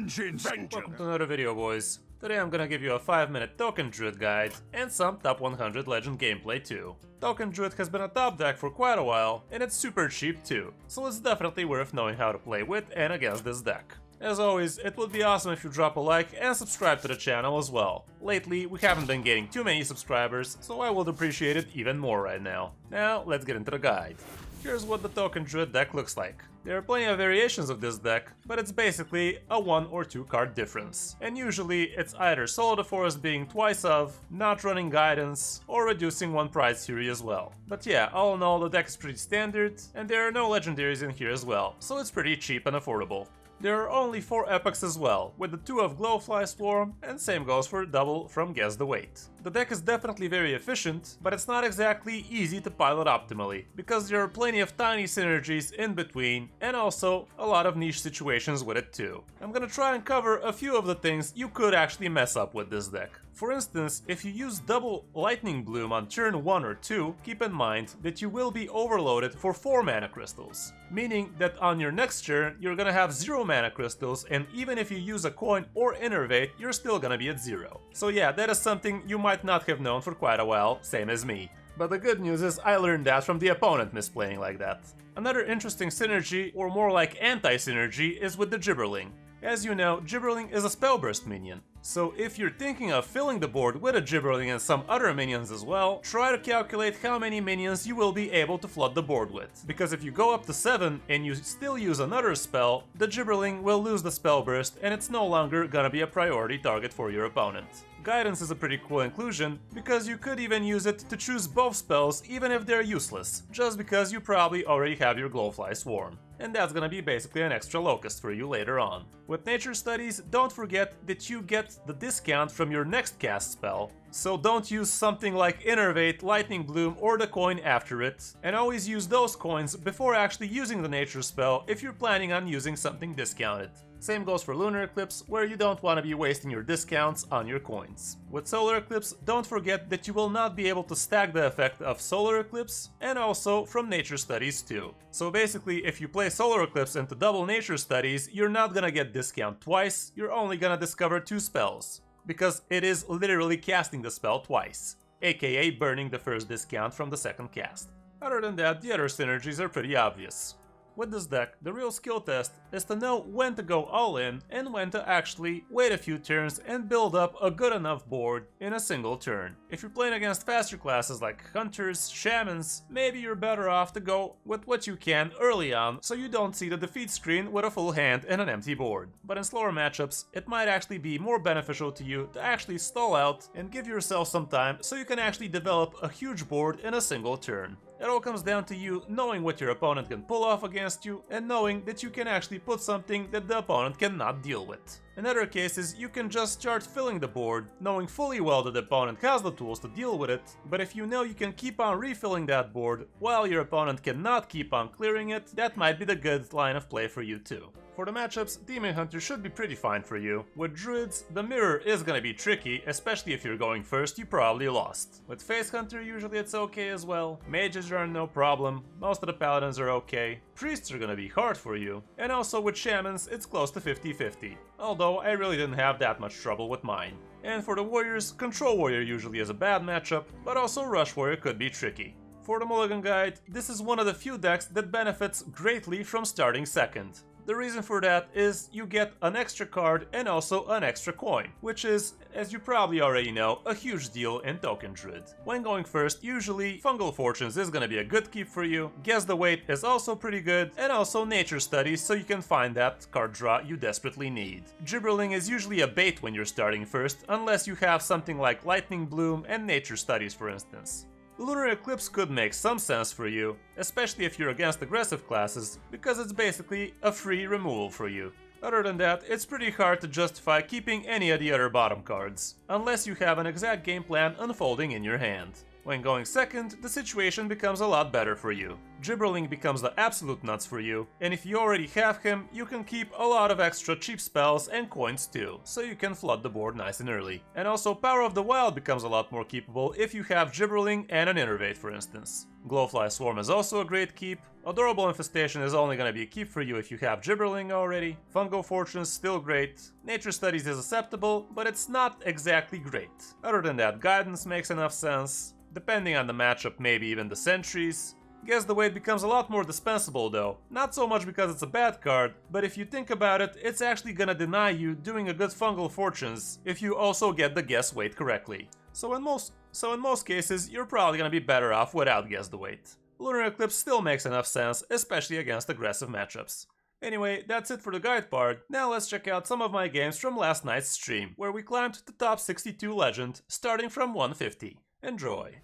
Welcome to another video, boys. Today I'm gonna give you a 5-minute Token Druid guide and some top 100 legend gameplay too. Token Druid has been a top deck for quite a while and it's super cheap too, so it's definitely worth knowing how to play with and against this deck. As always, it would be awesome if you drop a like and subscribe to the channel as well. Lately, we haven't been getting too many subscribers, so I would appreciate it even more right now. Now, let's get into the guide. Here's what the Token Druid deck looks like. There are plenty of variations of this deck, but it's basically a 1 or 2 card difference. And usually it's either Soul of the Forest being twice of, not running guidance, or reducing 1 prize theory as well. But yeah, all in all the deck is pretty standard, and there are no legendaries in here as well, so it's pretty cheap and affordable. There are only 4 epics as well, with the 2 of Glowfly Swarm, and same goes for double from Guess the Weight. The deck is definitely very efficient, but it's not exactly easy to pilot optimally, because there are plenty of tiny synergies in between, and also a lot of niche situations with it too. I'm gonna try and cover a few of the things you could actually mess up with this deck. For instance, if you use double Lightning Bloom on turn 1 or 2, keep in mind that you will be overloaded for 4 mana crystals, meaning that on your next turn you're gonna have 0 mana crystals, and even if you use a coin or innervate, you're still gonna be at 0. So yeah, that is something you might not have known for quite a while, same as me. But the good news is I learned that from the opponent misplaying like that. Another interesting synergy, or more like anti-synergy, is with the Gibberling. As you know, Gibberling is a spell burst minion. So if you're thinking of filling the board with a Gibberling and some other minions as well, try to calculate how many minions you will be able to flood the board with. Because if you go up to 7 and you still use another spell, the Gibberling will lose the spell burst and it's no longer gonna be a priority target for your opponent. Guidance is a pretty cool inclusion, because you could even use it to choose both spells even if they're useless, just because you probably already have your Glowfly Swarm. And that's gonna be basically an extra locust for you later on. With Nature Studies, don't forget that you get the discount from your next cast spell, so don't use something like Innervate, Lightning Bloom or the coin after it, and always use those coins before actually using the nature spell if you're planning on using something discounted. Same goes for Lunar Eclipse, where you don't want to be wasting your discounts on your coins. With Solar Eclipse, don't forget that you will not be able to stack the effect of Solar Eclipse, and also from Nature Studies too. So basically, if you play Solar Eclipse into double Nature Studies, you're not gonna get discount twice, you're only gonna discover 2 spells. Because it is literally casting the spell twice, aka burning the first discount from the second cast. Other than that, the other synergies are pretty obvious. With this deck, the real skill test is to know when to go all in and when to actually wait a few turns and build up a good enough board in a single turn. If you're playing against faster classes like Hunters, Shamans, maybe you're better off to go with what you can early on so you don't see the defeat screen with a full hand and an empty board. But in slower matchups, it might actually be more beneficial to you to actually stall out and give yourself some time so you can actually develop a huge board in a single turn. It all comes down to you knowing what your opponent can pull off against you and knowing that you can actually put something that the opponent cannot deal with. In other cases, you can just start filling the board, knowing fully well that the opponent has the tools to deal with it, but if you know you can keep on refilling that board while your opponent cannot keep on clearing it, that might be the good line of play for you too. For the matchups, Demon Hunter should be pretty fine for you. With Druids, the mirror is gonna be tricky, especially if you're going first, you probably lost. With Face Hunter, usually it's okay as well. Mages are no problem, most of the Paladins are okay. Priests are gonna be hard for you. And also with Shamans, it's close to 50-50. Although I really didn't have that much trouble with mine. And for the Warriors, Control Warrior usually is a bad matchup, but also Rush Warrior could be tricky. For the Mulligan Guide, this is one of the few decks that benefits greatly from starting second. The reason for that is you get an extra card and also an extra coin, which is, as you probably already know, a huge deal in Token Druid. When going first, usually Fungal Fortunes is gonna be a good keep for you, Guess the Weight is also pretty good, and also Nature Studies so you can find that card draw you desperately need. Gibberling is usually a bait when you're starting first, unless you have something like Lightning Bloom and Nature Studies for instance. Lunar Eclipse could make some sense for you, especially if you're against aggressive classes, because it's basically a free removal for you. Other than that, it's pretty hard to justify keeping any of the other bottom cards, unless you have an exact game plan unfolding in your hand. When going second, the situation becomes a lot better for you. Gibberling becomes the absolute nuts for you, and if you already have him, you can keep a lot of extra cheap spells and coins too, so you can flood the board nice and early. And also Power of the Wild becomes a lot more keepable if you have Gibberling and an Innervate, for instance. Glowfly Swarm is also a great keep. Adorable Infestation is only gonna be a keep for you if you have Gibberling already. Fungo Fortune's still great. Nature Studies is acceptable, but it's not exactly great. Other than that, Guidance makes enough sense. Depending on the matchup, maybe even the Sentries. Guess the Weight becomes a lot more dispensable though. Not so much because it's a bad card, but if you think about it, it's actually gonna deny you doing a good Fungal Fortunes if you also get the Guess Weight correctly. So in most cases, you're probably gonna be better off without Guess the Weight. Lunar Eclipse still makes enough sense, especially against aggressive matchups. Anyway, that's it for the guide part. Now let's check out some of my games from last night's stream, where we climbed to the top 62 legend, starting from 150. Enjoy.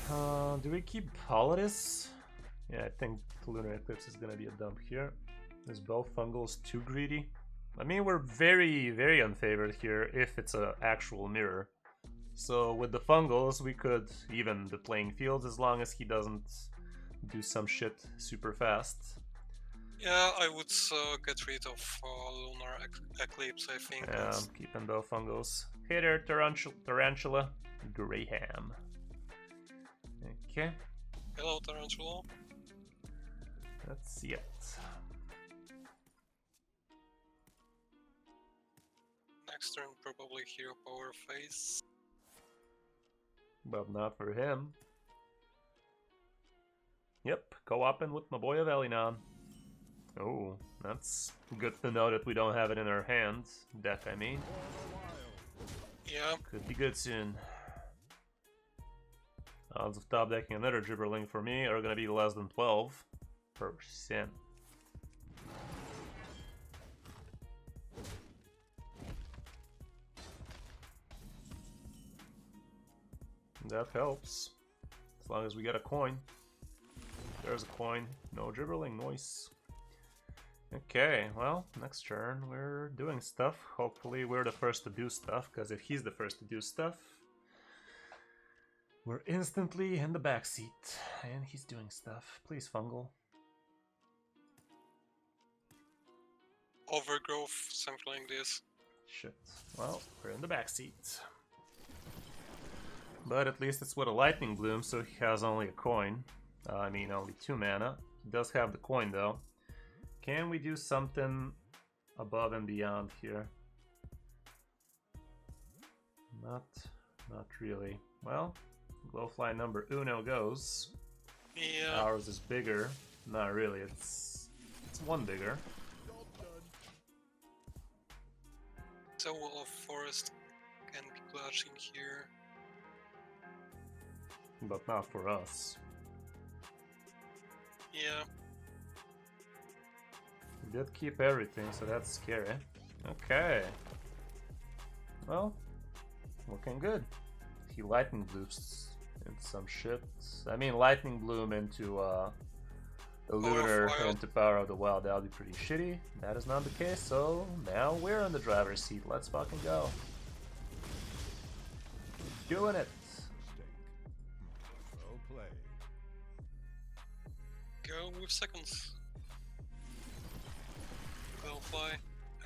Do we keep Holidays? Yeah, I think Lunar Eclipse is gonna be a dump here. Is both Fungals too greedy? I mean, we're very, very unfavored here if it's an actual mirror. So with the Fungals, we could even the playing field as long as he doesn't do some shit super fast. Yeah, I would get rid of Lunar Eclipse, I think. Yeah, I'm keeping both Fungals. Hey there, Tarantula. Graham. Okay. Hello, Tarantula. Let's see it. Next turn, probably Hero Power Phase. But not for him. Yep, co-oping with my boy Avelinon. Oh, that's good to know that we don't have it in our hand. Deck, I mean. Yeah. Could be good soon. Odds of top decking another Gibberling for me are gonna be less than 12%. That helps. As long as we get a coin. There's a coin. No Gibberling, noise. Okay, well, next turn we're doing stuff. Hopefully we're the first to do stuff, because if he's the first to do stuff, we're instantly in the backseat. And he's doing stuff. Please, Fungal. Overgrowth, something like this. Shit. Well, we're in the backseat. But at least it's with a Lightning Bloom, so he has only a coin. I mean, only 2 mana. He does have the coin, though. Can we do something above and beyond here? Not really. Well, Glowfly number uno goes. Yeah. Ours is bigger. Not really, it's one bigger. So Wall of Forest can be clutching here. But not for us. Yeah. We did keep everything, so that's scary. Okay. Well, looking good. He Lightning Blooms into some shit. I mean, Lightning Bloom into the Lunar into Power of the Wild, that would be pretty shitty. That is not the case, so now we're in the driver's seat. Let's fucking go. Doing it. Go with seconds. Glowfly,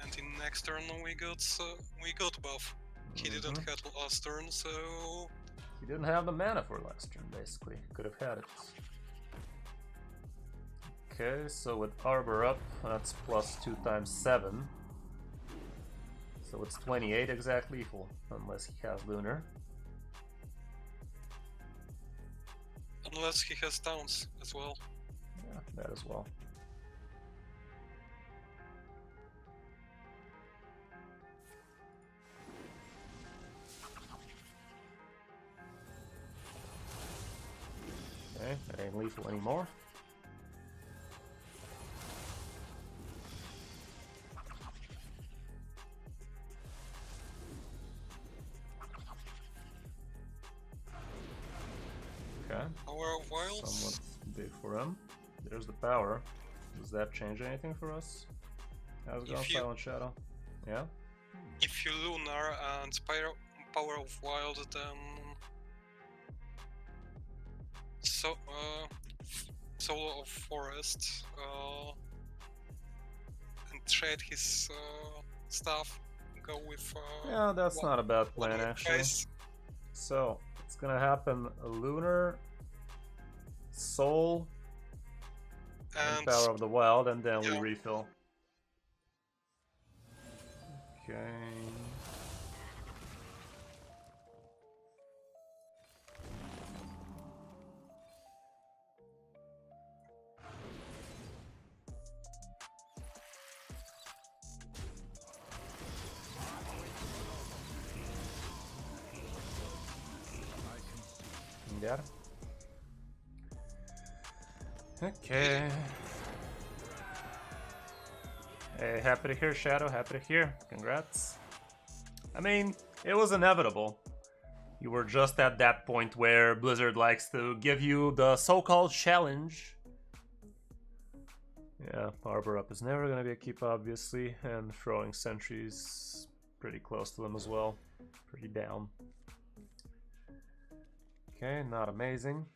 and in next turn we got buff. He didn't have last turn, so he didn't have the mana for last turn. Basically, could have had it. Okay, so with Arbor up, that's +2 times 7. So it's 28 exact lethal, unless he has Lunar. Unless he has towns as well. Yeah, that as well. Okay, that ain't lethal anymore. Okay. Power of Wilds. Somewhat big for him. There's the power. Does that change anything for us? How's it going, Silent Shadow? Yeah? If you Lunar and Power of Wild, then Solo of Forest and trade his stuff. Go with. Yeah, that's not a bad one plan more actually. price. So it's gonna happen: Lunar, Soul, and And Power of the Wild, and then we yeah. refill. Okay. Yeah. Okay. Hey, happy to hear, Shadow. Happy to hear. Congrats. I mean, it was inevitable. You were just at that point where Blizzard likes to give you the so-called challenge. Yeah, Arbor Up is never gonna be a keep, obviously, and throwing sentries pretty close to them as well. Pretty down. Okay, not amazing.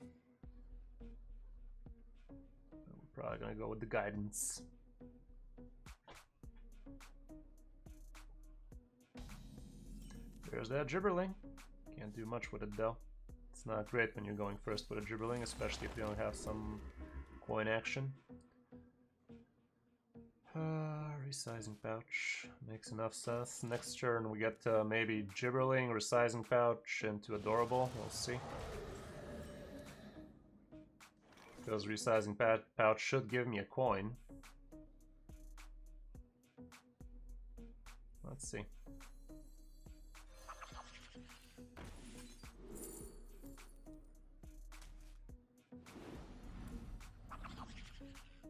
We're probably gonna go with the guidance. There's that Gibberling. Can't do much with it though. It's not great when you're going first with a Gibberling, especially if you don't have some coin action. Resizing pouch makes enough sense. Next turn we get maybe Gibberling, resizing pouch into adorable. We'll see. Because resizing pouch should give me a coin. Let's see.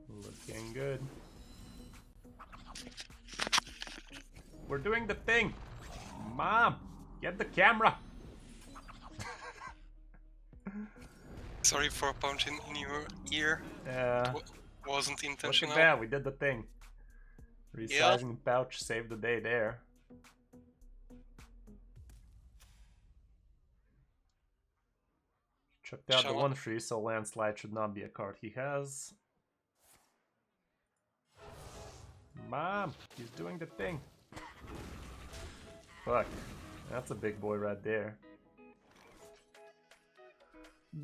Looking good. We're doing the thing! Mom! Get the camera! Sorry for punching in your ear. Yeah. Wasn't Look intentional. at that, we did the thing. Resizing pouch saved the day there. Checked out the Shaman. 1-3, so Landslide should not be a card he has. Mom, he's doing the thing. Fuck, that's a big boy right there.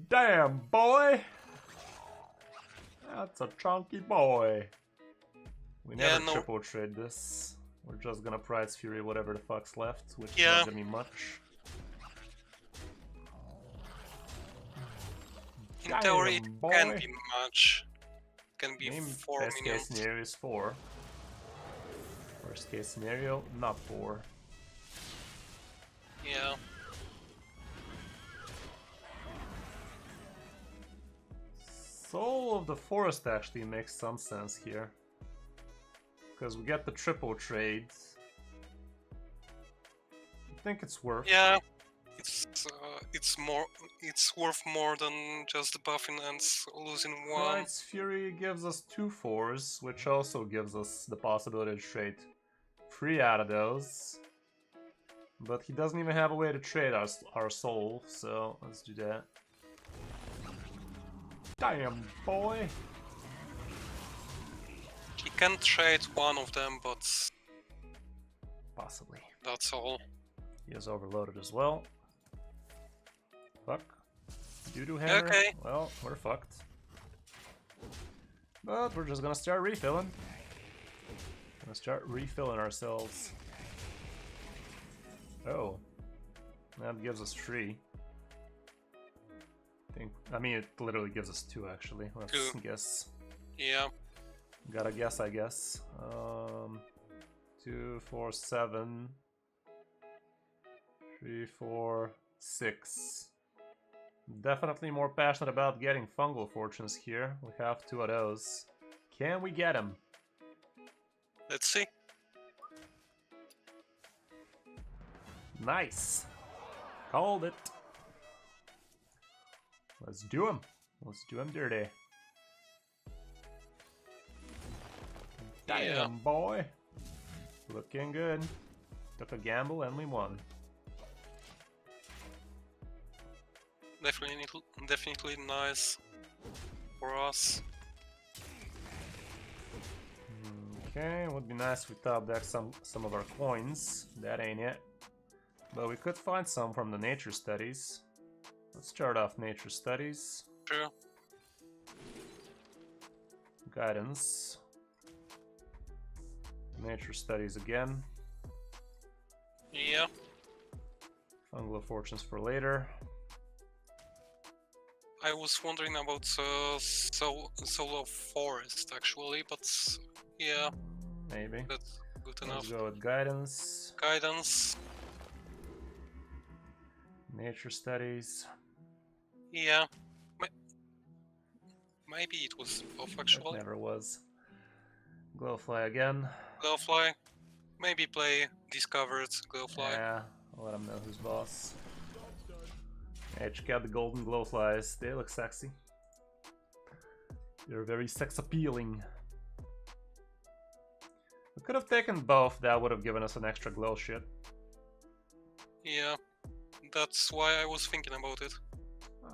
Damn, boy! That's a chunky boy. We never triple trade this. We're just gonna prize Fury whatever the fuck's left, which is not gonna be much. In theory, it can be much. Can be 4 Best minions. case scenario is 4. Worst case scenario, not 4. Yeah. Soul of the Forest actually makes some sense here. Because we get the triple trades. I think it's worth. Yeah. It's worth more than just buffing and losing one. Pride's Fury gives us 2 4s, which also gives us the possibility to trade 3 out of those. But he doesn't even have a way to trade our soul, so let's do that. Damn, boy! He can trade one of them, but Possibly. that's all. He is overloaded as well. Fuck. Doo-doo hammer. Okay. Well, we're fucked. But we're just gonna start refilling. Gonna start refilling ourselves. Oh. That gives us 3. I mean, it literally gives us 2 actually. Let's 2. guess. Yeah. Gotta guess, I guess. 2, 4, 7. 3, 4, 6. Definitely more passionate about getting fungal fortunes here. We have 2 of those. Can we get them? Let's see. Nice. Called it. Let's do them. Let's do them dirty. Damn, boy. Looking good. Took a gamble and we won. Definitely nice for us. Okay, would be nice if we top deck some of our coins. That ain't it. But we could find some from the nature studies. Let's start off nature studies. Sure. Guidance. Nature studies again. Yeah. Fungal fortunes for later. I was wondering about Solo Forest actually, but yeah, Maybe. that's good Let's enough. go with guidance. Guidance. Nature studies. Yeah. Maybe it was off It actually. never was. Glowfly again. Glowfly. Maybe play Discovered Glowfly. Yeah, I'll let him know who's boss. Hey, check out the golden glowflies. They look sexy. They're very sex appealing. We could have taken both. That would have given us an extra glow shit. Yeah. That's why I was thinking about it.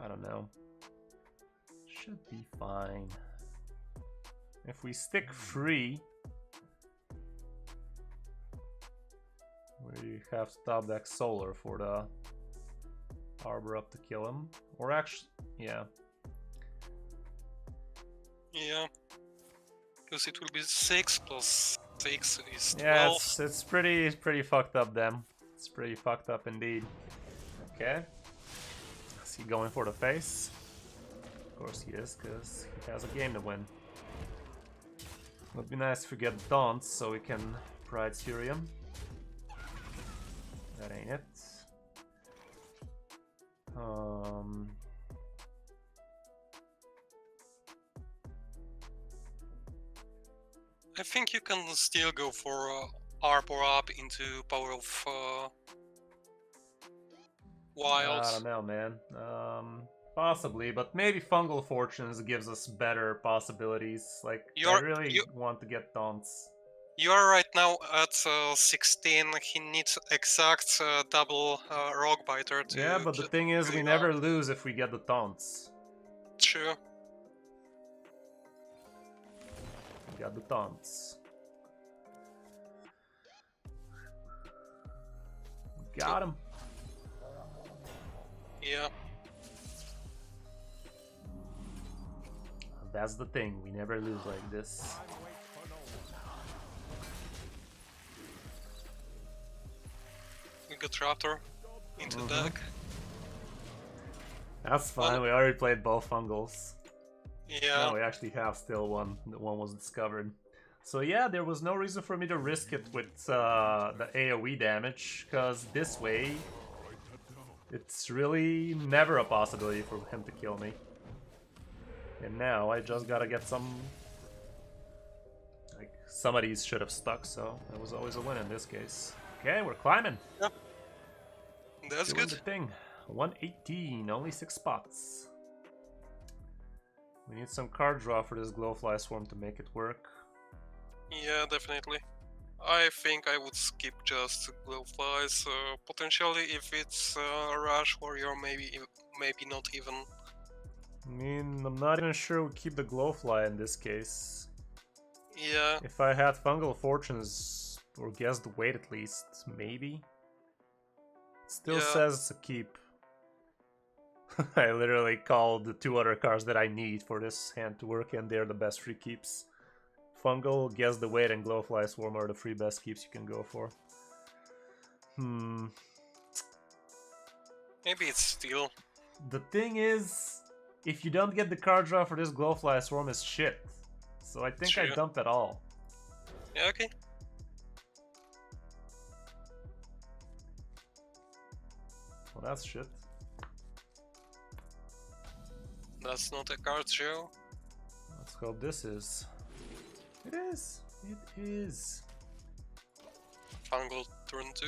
I don't know. Should be fine. If we stick free, we have to top deck solar for the arbor up to kill him. Or actually, yeah. Yeah. Because it will be 6 plus 6 is 12. Yeah, it's pretty fucked up then. It's pretty fucked up indeed. Okay. Is he going for the face? Of course he is, because he has a game to win. Would be nice if we get taunts so we can Pride Surium. That ain't it. I think you can still go for Arbor up into Power of Wild. I don't know, man. Possibly, but maybe Fungal Fortunes gives us better possibilities. Like, I really want to get taunts. You are right now at 16. He needs exact double Rock Biter to. Yeah, but the thing is, we never lose if we get the taunts. True. We got the taunts. Got him. Yeah. That's the thing, we never lose like this. We got Raptor into deck. That's fine, we already played both fungals. Yeah. No, we actually have still one. The one was discovered. So yeah, there was no reason for me to risk it with the AoE damage, because this way, it's really never a possibility for him to kill me. And now I just gotta get some... Like, some of these should have stuck, so it was always a win in this case. Okay, we're climbing. Yep. That's Doing good. the thing. 118, only 6 spots. We need some card draw for this Glowfly Swarm to make it work. Yeah, definitely. I think I would skip just Glowflies. Potentially, if it's Rush Warrior, maybe not even. I mean, I'm not even sure we keep the Glowfly in this case. Yeah. If I had Fungal Fortunes, or guess the weight at least, maybe? It still says it's a keep. I literally called the 2 other cards that I need for this hand to work, and they're the best free keeps. Fungal, Guess the Weight, and Glowfly Swarm are the 3 best keeps you can go for. Maybe it's Steel. The thing is, if you don't get the card draw for this Glowfly Swarm, it's shit. So I think I dump it all. Yeah, okay. Well, that's shit. That's not a card show. Let's hope this is. It is. It is. Fungal turn 2.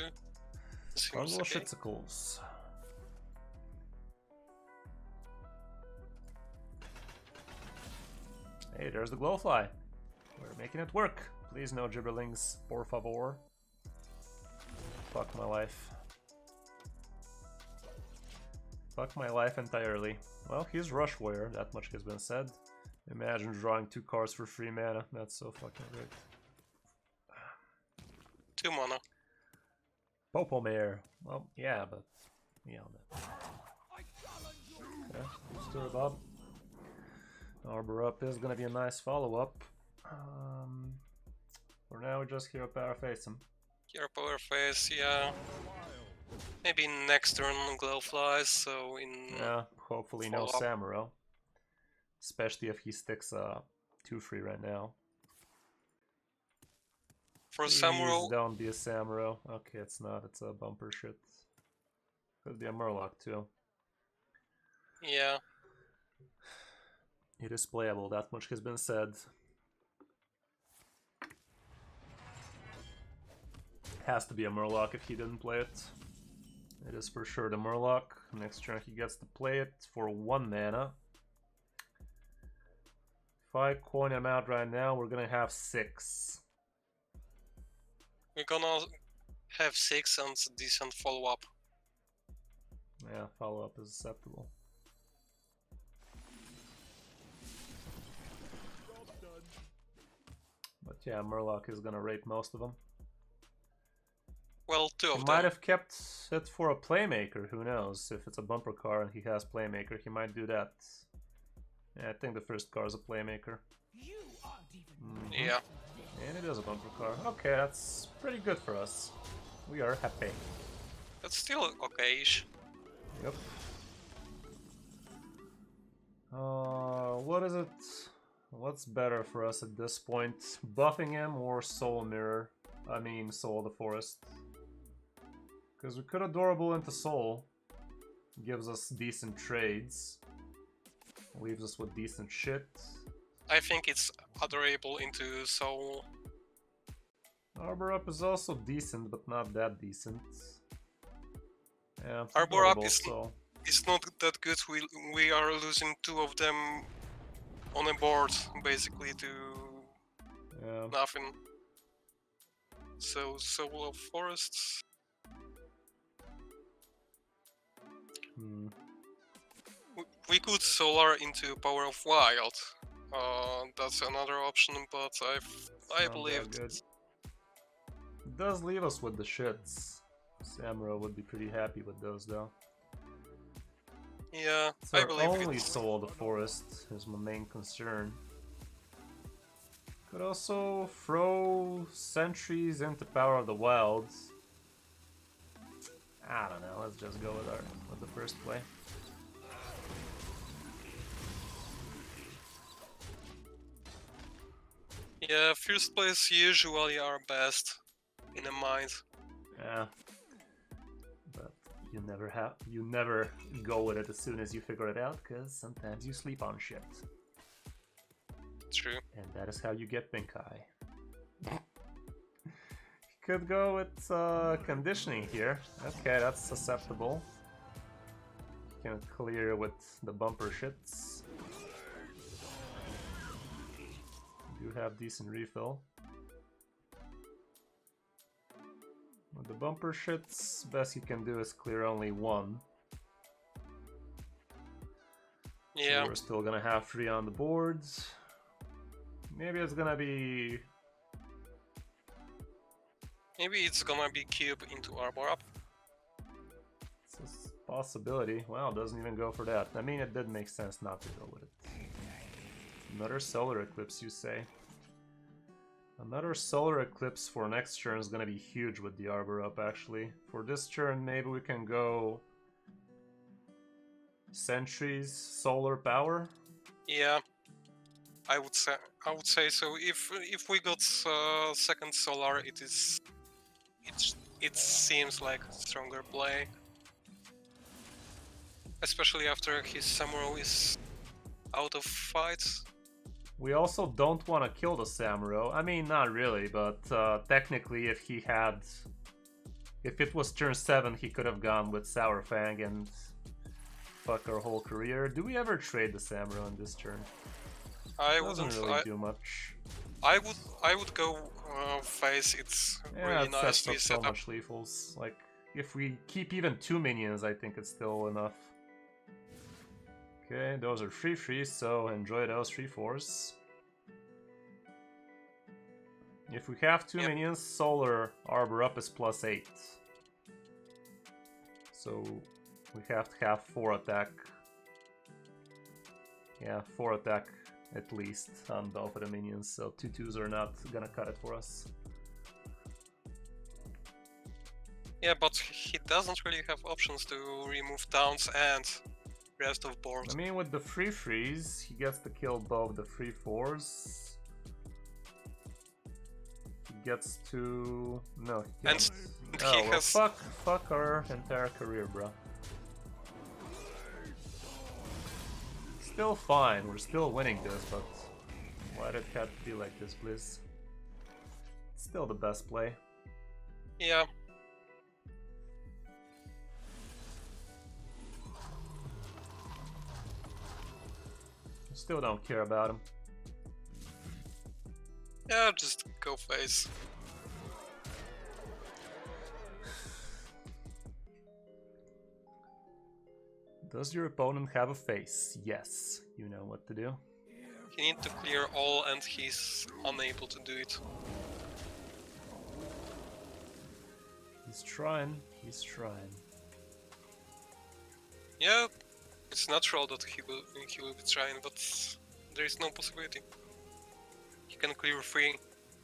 Fungal Shitsicles. Hey, there's the Glowfly. We're making it work. Please no Gibberlings, por favor. Fuck my life. Fuck my life entirely. Well, he's Rush Warrior, that much has been said. Imagine drawing 2 cards for 3 mana, that's so fucking great. 2 mana. Popomare. Well, yeah, but... yeah, okay, Stir Bob. Arbor Up is gonna be a nice follow-up. For now, we just Hero Power face him. Hero Power Face, yeah. Maybe next turn Glow Flies, so in... Yeah, hopefully no Samuro. Especially if he sticks 2-3 right now. For Please Samuro... don't be a Samuro. Okay, it's not, it's a bumper shit. Could be a Murloc too. Yeah. It is playable, that much has been said. Has to be a Murloc if he didn't play it. It is for sure the Murloc. Next turn he gets to play it for 1 mana. If I coin him out right now, we're gonna have 6. We're gonna have 6 and decent follow-up. Yeah, follow-up is acceptable. But yeah, Murloc is gonna rape most of them. Well, 2 of He them. might have kept it for a Playmaker, who knows? If it's a bumper car and he has Playmaker, he might do that. Yeah, I think the first car is a Playmaker. Yeah. And it is a bumper car. Okay, that's pretty good for us. We are happy. That's still okay-ish. Yep. What is it? What's better for us at this point? Buffing him or Soul Mirror? I mean, Soul of the Forest. Because we could Adorable into Soul. Gives us decent trades. Leaves us with decent shit. I think it's adorable into Soul. Arbor Up is also decent, but not that decent. Yeah, Arbor Up Adorable, is so... it's not that good. We are losing 2 of them on a board, basically, to yeah. nothing. So, Soul of Forests. We could Solar into Power of Wild. That's another option, but I believe it does leave us with the shits. Samuro would be pretty happy with those, though. Yeah, It's I our believe only it's... Soul of the Forest is my main concern. Could also throw Sentries into Power of the Wilds. I don't know. Let's just go with the first play. Yeah, first plays usually are best in a mind. Yeah, but you never go with it as soon as you figure it out, because sometimes you sleep on shit. True. And that is how you get pink eye. Could go with conditioning here. Okay, that's susceptible. You can clear with the bumper shits. You have decent refill. With the bumper shits, best you can do is clear only 1. Yeah. So we're still gonna have 3 on the boards. Maybe it's gonna be... Maybe it's gonna be Cube into Arbor Up. It's a possibility. Wow, doesn't even go for that. I mean, it did make sense not to go with it. Another Solar Eclipse, you say? Another Solar Eclipse for next turn is gonna be huge with the Arbor Up, actually. For this turn, maybe we can go... Sentries, Solar Power? Yeah, I would say so. If we got second Solar, it seems like a stronger play, especially after his Samuro is out of fights. We also don't want to kill the Samuro. I mean, not really, but technically if he had... If it was turn 7, he could have gone with Sour Fang and fuck our whole career. Do we ever trade the Samuro in this turn? I Doesn't wouldn't really do much. I would go face. It's really nicely up set so up. much lethals. Like, if we keep even 2 minions, I think it's still enough. Okay, those are 3/3s, so enjoy those 3/4s. If we have two minions, Solar Arbor up is +8. So we have to have 4 attack. Yeah, 4 attack at least on both of the minions, so 2/2s are not gonna cut it for us. Yeah, but he doesn't really have options to remove towns and rest of board. I mean, with the 3/3s, he gets to kill both the 3/4s. He gets to... no, he And can't. he Oh, well, has... fuck our entire career, bro. Still fine, we're still winning this, but why did it have to be like this, please? Still the best play. Yeah. Still don't care about him. Yeah, just go face. Does your opponent have a face? Yes, you know what to do. He needs to clear all and he's unable to do it. He's trying, he's trying. Yeah, it's natural that he will be trying, but there is no possibility. He can clear 3,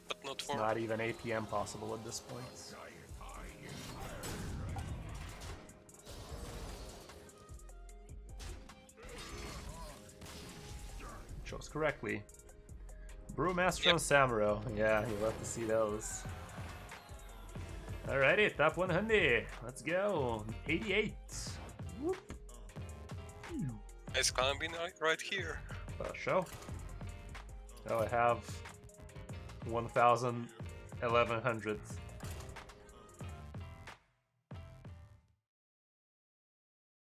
but not 4. Not even APM possible at this point. Chose correctly. Brewmaster and Samuro. Yeah, you love to see those. Alrighty, top 100. Let's go. 88. Whoop. It's gonna be right here. Show. Oh, I have 1,000, 1,100